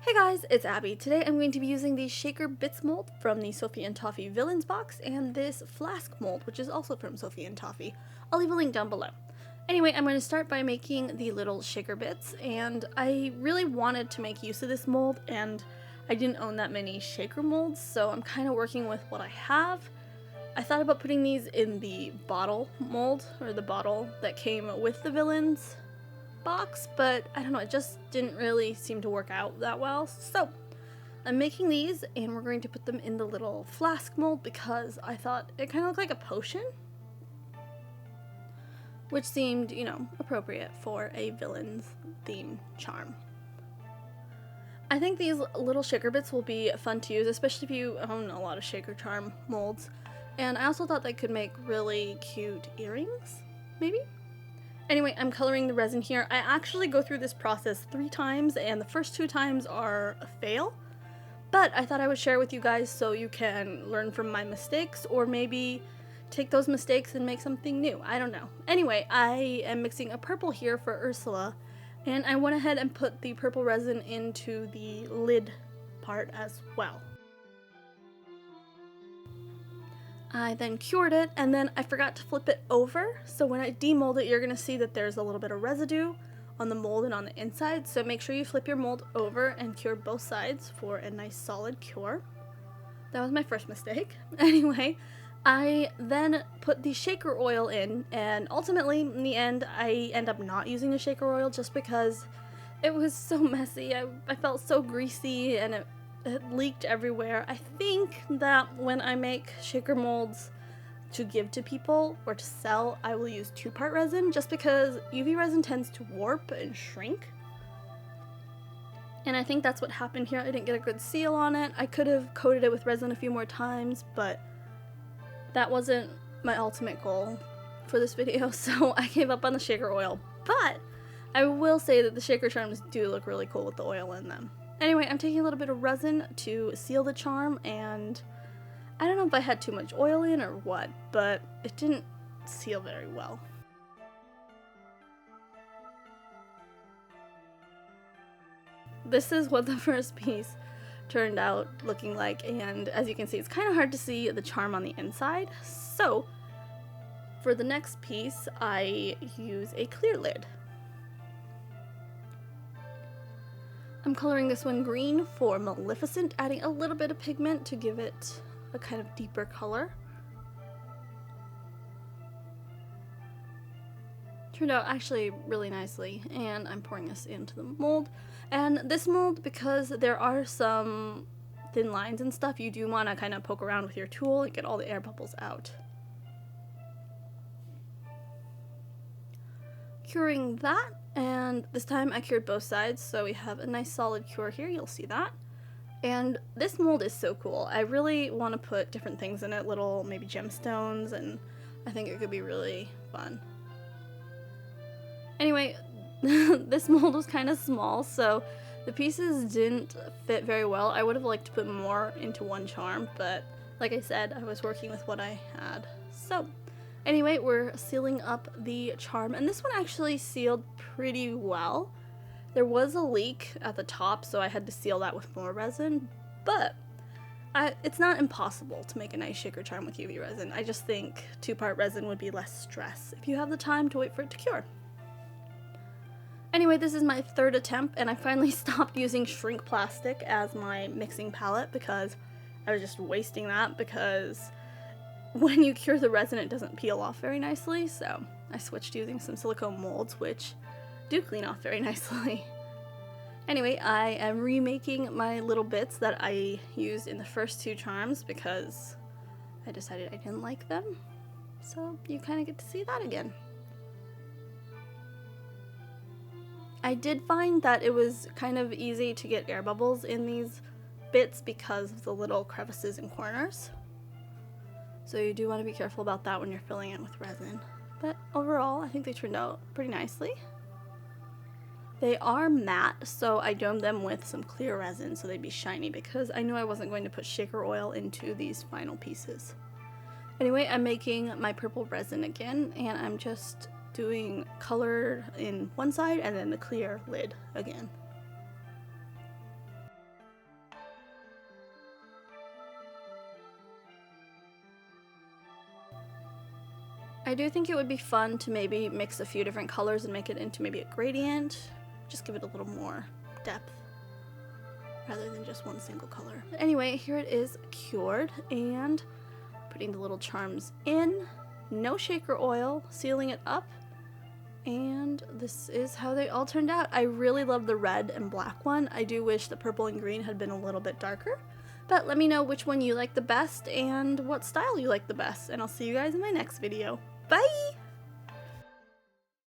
Hey guys, it's Abby. Today I'm going to be using the Shaker Bits mold from the Sophie and Toffee Villains box and this Flask mold, which is also from Sophie and Toffee. I'll leave a link down below. Anyway, I'm going to start by making the little shaker bits, and I really wanted to make use of this mold, and I didn't own that many shaker molds, so I'm kind of working with what I have. I thought about putting these in the bottle mold, or the bottle that came with the Villains box, but I don't know, it just didn't really seem to work out that well. So I'm making these, and we're going to put them in the little flask mold because I thought it kind of looked like a potion, which seemed, appropriate for a villain's theme charm. I think these little shaker bits will be fun to use, especially if you own a lot of shaker charm molds. And I also thought they could make really cute earrings, maybe? Anyway, I'm coloring the resin here. I actually go through this process 3 times, and the first 2 times are a fail. But I thought I would share with you guys so you can learn from my mistakes, or maybe take those mistakes and make something new. I don't know. Anyway, I am mixing a purple here for Ursula, and I went ahead and put the purple resin into the lid part as well. I then cured it, and then I forgot to flip it over, so when I demold it, you're going to see that there's a little bit of residue on the mold and on the inside, so make sure you flip your mold over and cure both sides for a nice solid cure. That was my first mistake. Anyway, I then put the shaker oil in, and ultimately, in the end, I end up not using the shaker oil just because it was so messy. I felt so greasy, and it leaked everywhere. I think that when I make shaker molds to give to people or to sell, I will use 2-part resin just because UV resin tends to warp and shrink. And I think that's what happened here. I didn't get a good seal on it. I could have coated it with resin a few more times, but that wasn't my ultimate goal for this video, so I gave up on the shaker oil. But I will say that the shaker charms do look really cool with the oil in them. Anyway, I'm taking a little bit of resin to seal the charm, and I don't know if I had too much oil in or what, but it didn't seal very well. This is what the first piece turned out looking like, and as you can see, it's kind of hard to see the charm on the inside. So for the next piece, I use a clear lid. I'm coloring this one green for Maleficent, adding a little bit of pigment to give it a kind of deeper color. Turned out actually really nicely, and I'm pouring this into the mold. And this mold, because there are some thin lines and stuff, you do want to kind of poke around with your tool and get all the air bubbles out. Curing that, and this time I cured both sides, so we have a nice solid cure here, you'll see that. And this mold is so cool. I really want to put different things in it, little maybe gemstones, and I think it could be really fun. Anyway, this mold was kind of small, so the pieces didn't fit very well. I would have liked to put more into one charm, but like I said, I was working with what I had. So anyway, we're sealing up the charm, and this one actually sealed pretty well. There was a leak at the top, so I had to seal that with more resin, but it's not impossible to make a nice shaker charm with UV resin. I just think 2-part resin would be less stress if you have the time to wait for it to cure. Anyway, this is my 3rd attempt, and I finally stopped using shrink plastic as my mixing palette because I was just wasting that, because when you cure the resin it doesn't peel off very nicely, so I switched to using some silicone molds, which do clean off very nicely. Anyway, I am remaking my little bits that I used in the first 2 charms because I decided I didn't like them, so you kind of get to see that again. I did find that it was kind of easy to get air bubbles in these bits because of the little crevices and corners. So you do want to be careful about that when you're filling it with resin. But overall, I think they turned out pretty nicely. They are matte, so I domed them with some clear resin so they'd be shiny because I knew I wasn't going to put shaker oil into these final pieces. Anyway, I'm making my purple resin again, and I'm just doing color in one side and then the clear lid again. I do think it would be fun to maybe mix a few different colors and make it into maybe a gradient. Just give it a little more depth rather than just one single color. But anyway, here it is cured, and putting the little charms in, no shaker oil, sealing it up, and this is how they all turned out. I really love the red and black one. I do wish the purple and green had been a little bit darker, but let me know which one you like the best and what style you like the best, and I'll see you guys in my next video. Bye!